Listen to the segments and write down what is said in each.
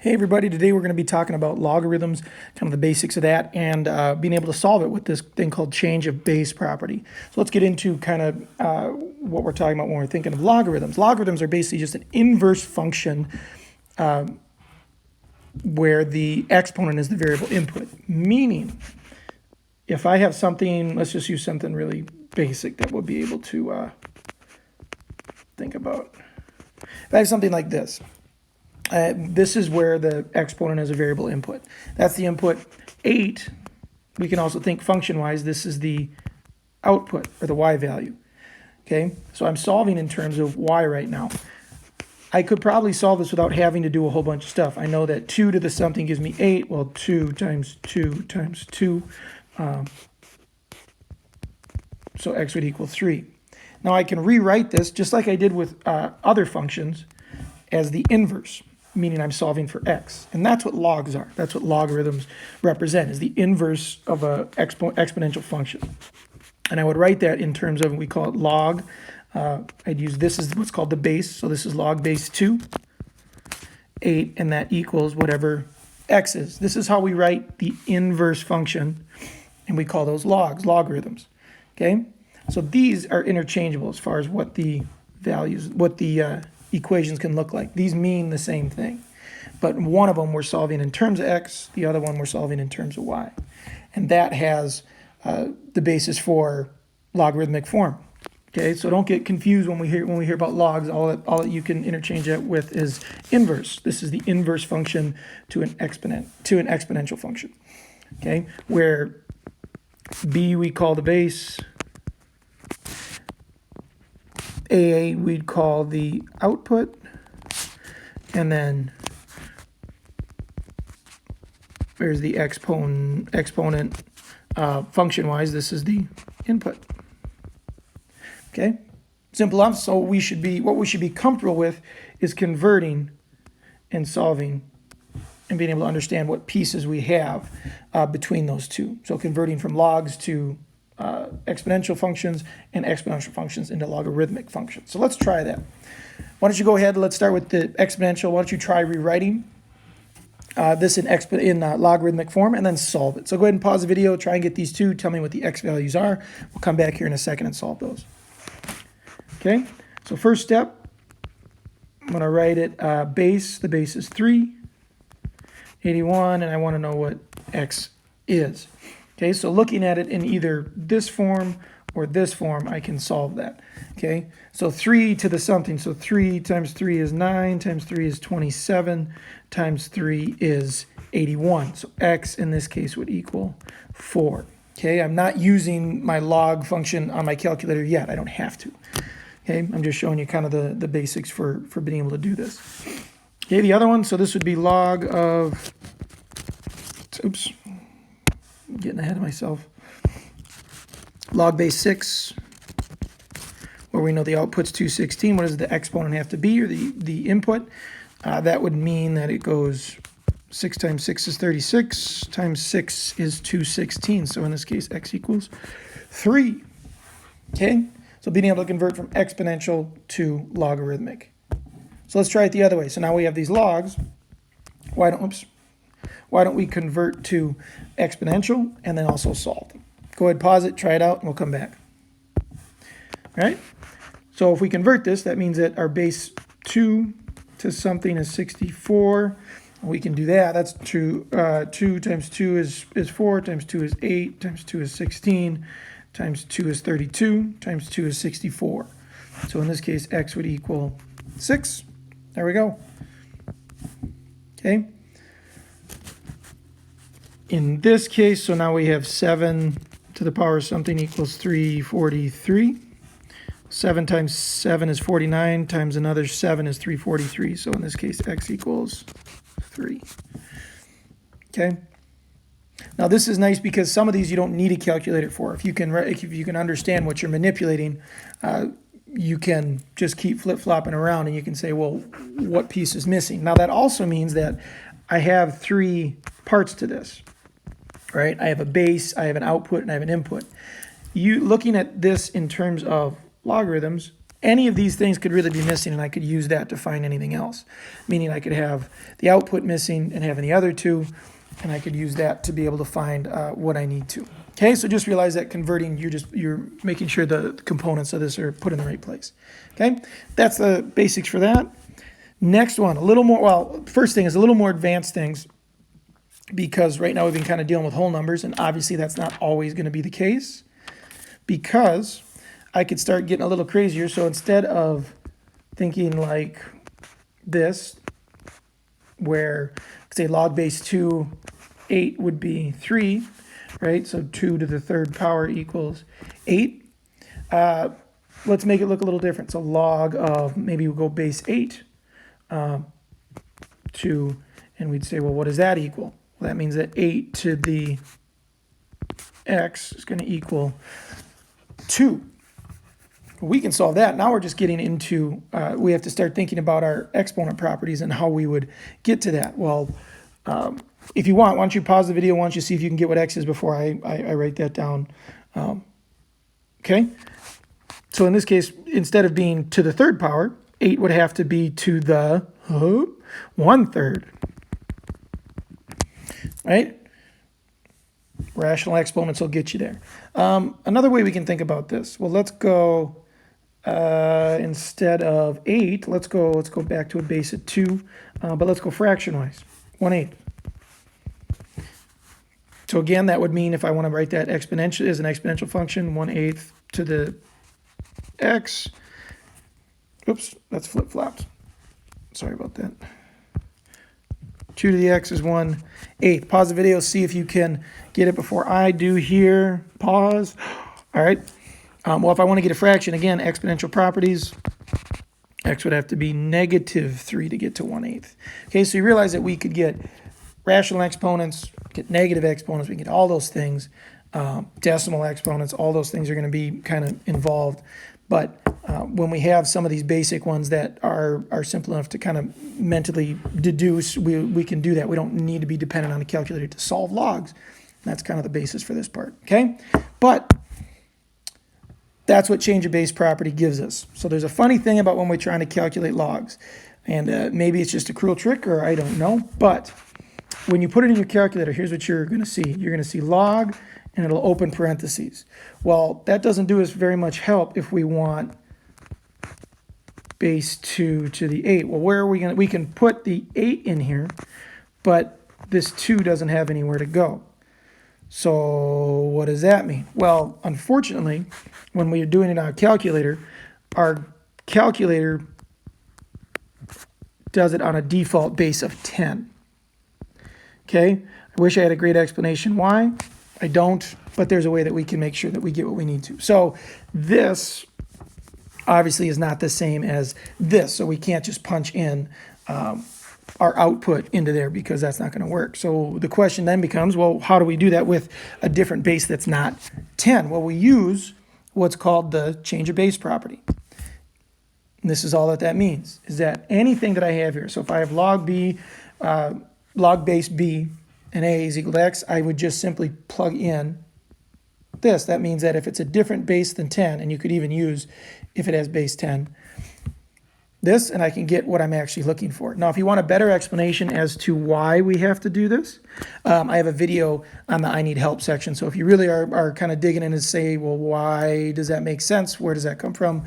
Hey everybody, today we're going to be talking about logarithms, kind of the basics of that, and being able to solve it with this thing called change of base property. So let's get into kind of what we're talking about when we're thinking of logarithms. Logarithms are basically just an inverse function where the exponent is the variable input, meaning if I have something, let's just use something really basic that we'll be able to think about. If I have something like this, this is where the exponent is a variable input. That's the input. 8, we can also think function-wise, this is the output, or the y value. Okay, so I'm solving in terms of y right now. I could probably solve this without having to do a whole bunch of stuff. I know that 2 to the something gives me 8. Well, 2 times 2 times 2. So x would equal 3. Now I can rewrite this, just like I did with other functions, as the inverse, meaning I'm solving for x. And that's what logs are. That's what logarithms represent, is the inverse of an exponential function. And I would write that in terms of, we call it log. I'd use this as what's called the base. So this is log base 2, 8, and that equals whatever x is. This is how we write the inverse function, and we call those logarithms. Okay? So these are interchangeable as far as what the values, what the equations can look like. These mean the same thing, but one of them we're solving in terms of x, the other one we're solving in terms of y, and that has the basis for logarithmic form. Okay, so don't get confused when we hear about logs. All that you can interchange it with is inverse. This is the inverse function to an exponential function. Okay, where b we call the base, a we'd call the output, and then there's the exponent function-wise, this is the input. Okay, simple enough. So what we should be comfortable with is converting and solving and being able to understand what pieces we have between those two. So converting from logs to exponential functions and exponential functions into logarithmic functions. So let's try that. Why don't you go ahead, let's start with the exponential. Why don't you try rewriting this in logarithmic form and then solve it. So go ahead and pause the video, try and get these two, tell me what the x values are. We'll come back here in a second and solve those. Okay, so first step, I'm going to write it base. The base is 3, 81, and I want to know what x is. Okay, so looking at it in either this form or this form, I can solve that. Okay, so 3 to the something. So 3 times 3 is 9, times 3 is 27, times 3 is 81. So x in this case would equal 4. Okay, I'm not using my log function on my calculator yet. I don't have to. Okay, I'm just showing you kind of the basics for being able to do this. Okay, the other one, so this would be log of, oops, I'm getting ahead of myself. Log base 6, where we know the output's 216. What does the exponent have to be, or the input? That would mean that it goes 6 times 6 is 36, times 6 is 216. So in this case, x equals 3. Okay, so being able to convert from exponential to logarithmic. So let's try it the other way. So now we have these logs. Why don't we convert to exponential and then also solve them? Go ahead, pause it, try it out, and we'll come back. All right? So if we convert this, that means that our base 2 to something is 64. We can do that. That's 2 times 2 is 4, times 2 is 8, times 2 is 16, times 2 is 32, times 2 is 64. So in this case, x would equal 6. There we go. Okay. In this case, so now we have 7 to the power of something equals 343. 7 times 7 is 49, times another 7 is 343. So in this case, x equals 3. Okay. Now this is nice because some of these you don't need a calculator for. If you can understand what you're manipulating, you can just keep flip-flopping around and you can say, well, what piece is missing? Now that also means that I have 3 parts to this. Right? I have a base, I have an output, and I have an input. Looking at this in terms of logarithms, any of these things could really be missing, and I could use that to find anything else. Meaning I could have the output missing and having the other two, and I could use that to be able to find what I need to. Okay, so just realize that converting, you're making sure the components of this are put in the right place. Okay, that's the basics for that. Next one, a little more, well, first thing is a little more advanced things, because right now we've been kind of dealing with whole numbers, and obviously that's not always going to be the case, because I could start getting a little crazier. So instead of thinking like this, where say log base 2, 8 would be 3, right? So 2 to the third power equals 8. Let's make it look a little different. So log of, maybe we'll go base 8 to, and we'd say, well, what does that equal? Well, that means that 8 to the x is going to equal 2. We can solve that. Now we're just getting into, we have to start thinking about our exponent properties and how we would get to that. Well, if you want, why don't you pause the video, why don't you see if you can get what x is before I write that down. Okay? So in this case, instead of being to the third power, 8 would have to be to the 1/3. Right? Rational exponents will get you there. Another way we can think about this. Well, let's go, instead of 8, let's go back to a base of 2, but let's go fraction-wise, 1/8. So again, that would mean if I want to write that exponential as an exponential function, 1/8 to the x. Oops, that's flip-flopped. Sorry about that. 2 to the x is 1/8. Pause the video, see if you can get it before I do here. Pause. All right. Well, if I want to get a fraction, again, exponential properties, x would have to be -3 to get to 1/8. Okay, so you realize that we could get rational exponents, get negative exponents, we can get all those things, decimal exponents, all those things are going to be kind of involved. But when we have some of these basic ones that are simple enough to kind of mentally deduce, we can do that. We don't need to be dependent on a calculator to solve logs. That's kind of the basis for this part, okay? But that's what change of base property gives us. So there's a funny thing about when we're trying to calculate logs. And maybe it's just a cruel trick, or I don't know. But when you put it in your calculator, here's what you're going to see. You're going to see log, and it'll open parentheses. Well, that doesn't do us very much help if we want base 2 to the 8. Well, where are we going to, we can put the 8 in here, but this 2 doesn't have anywhere to go. So what does that mean? Well, unfortunately, when we are doing it on our calculator does it on a default base of 10. Okay, I wish I had a great explanation why. I don't, but there's a way that we can make sure that we get what we need to. So this obviously is not the same as this, so we can't just punch in our output into there because that's not going to work. So the question then becomes, well, how do we do that with a different base that's not 10? Well, we use what's called the change of base property. And this is all that means, is that anything that I have here, so if I have log b, log base b, and a is equal to x, I would just simply plug in this. That means that if it's a different base than 10, and you could even use if it has base 10, this, and I can get what I'm actually looking for. Now, if you want a better explanation as to why we have to do this, I have a video on the I need help section. So if you really are kind of digging in and say, well, why does that make sense? Where does that come from?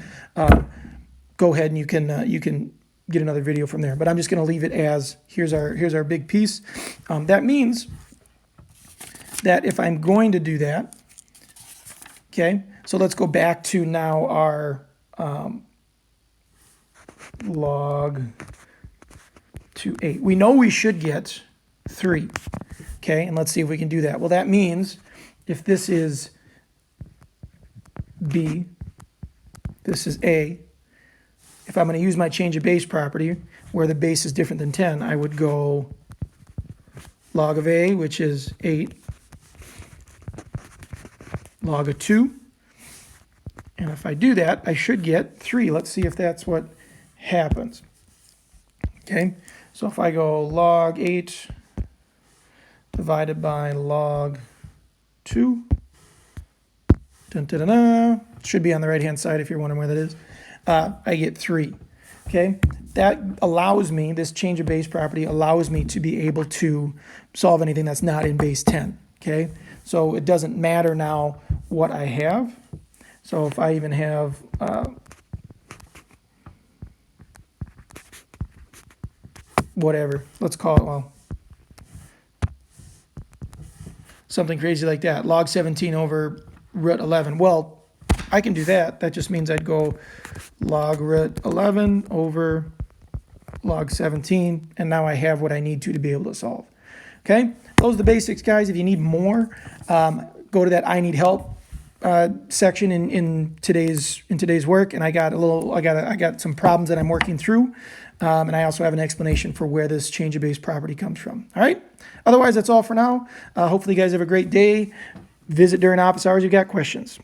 Go ahead and you can get another video from there. But I'm just going to leave it as here's our big piece. That means that if I'm going to do that, okay, so let's go back to now our log to 8. We know we should get 3, okay, and let's see if we can do that. Well, that means if this is B, this is A, if I'm going to use my change of base property where the base is different than 10, I would go log of A, which is 8, log of 2. And if I do that, I should get 3. Let's see if that's what happens. Okay, so if I go log 8 divided by log 2, dun, dun, dun, dun, should be on the right-hand side if you're wondering where that is. I get 3. Okay, that allows me, this change of base property allows me to be able to solve anything that's not in base 10. Okay, so it doesn't matter now what I have. So if I even have whatever, let's call it, well, something crazy like that, log 17 over root 11. Well, I can do that. That just means I'd go log root 11 over log 17, and now I have what I need to be able to solve. Okay, those are the basics, guys. If you need more, go to that I need help section in today's work, and I got some problems that I'm working through, and I also have an explanation for where this change of base property comes from. All right. Otherwise, that's all for now. Hopefully, you guys have a great day. Visit during office hours if you got questions.